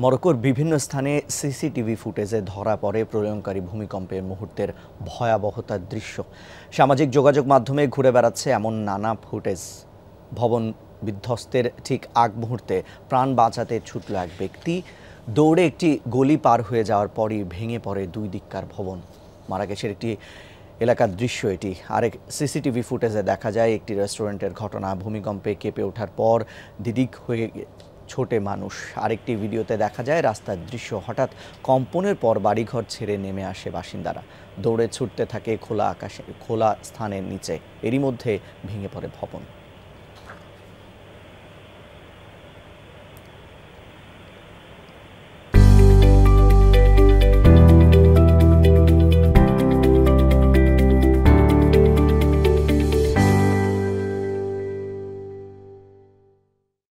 মরক্কোর বিভিন্ন স্থানে সিসিটিভি ফুটেজে ধরা পড়ে প্রলয়ঙ্কারী ভূমিকম্পের মুহূর্তের ভয়াবহতার দৃশ্য। সামাজিক যোগাযোগ মাধ্যমে ঘুরে বেড়াচ্ছে এমন নানা ফুটেজ। ভবন বিধ্বস্তের ঠিক আগ মুহূর্তে প্রাণ বাঁচাতে ছুটল এক ব্যক্তি। দৌড়ে একটি গলি পার হয়ে যাওয়ার পরই ভেঙে পড়ে দুই দিককার ভবন। মারাকেশের একটি এলাকার দৃশ্য এটি। আরেক সিসিটিভি ফুটেজে দেখা যায় একটি রেস্টুরেন্টের ঘটনা। ভূমিকম্পে কেঁপে ওঠার পর দিদিক হয়ে ছোটে মানুষ। আরেকটি ভিডিওতে দেখা যায় রাস্তার দৃশ্য। হঠাৎ কম্পনের পর বাড়িঘর ছেড়ে নেমে আসে বাসিন্দারা। দৌড়ে ছুটতে থাকে খোলা আকাশে, খোলা স্থানের নিচে। এরই মধ্যে ভেঙে পড়ে ভবন।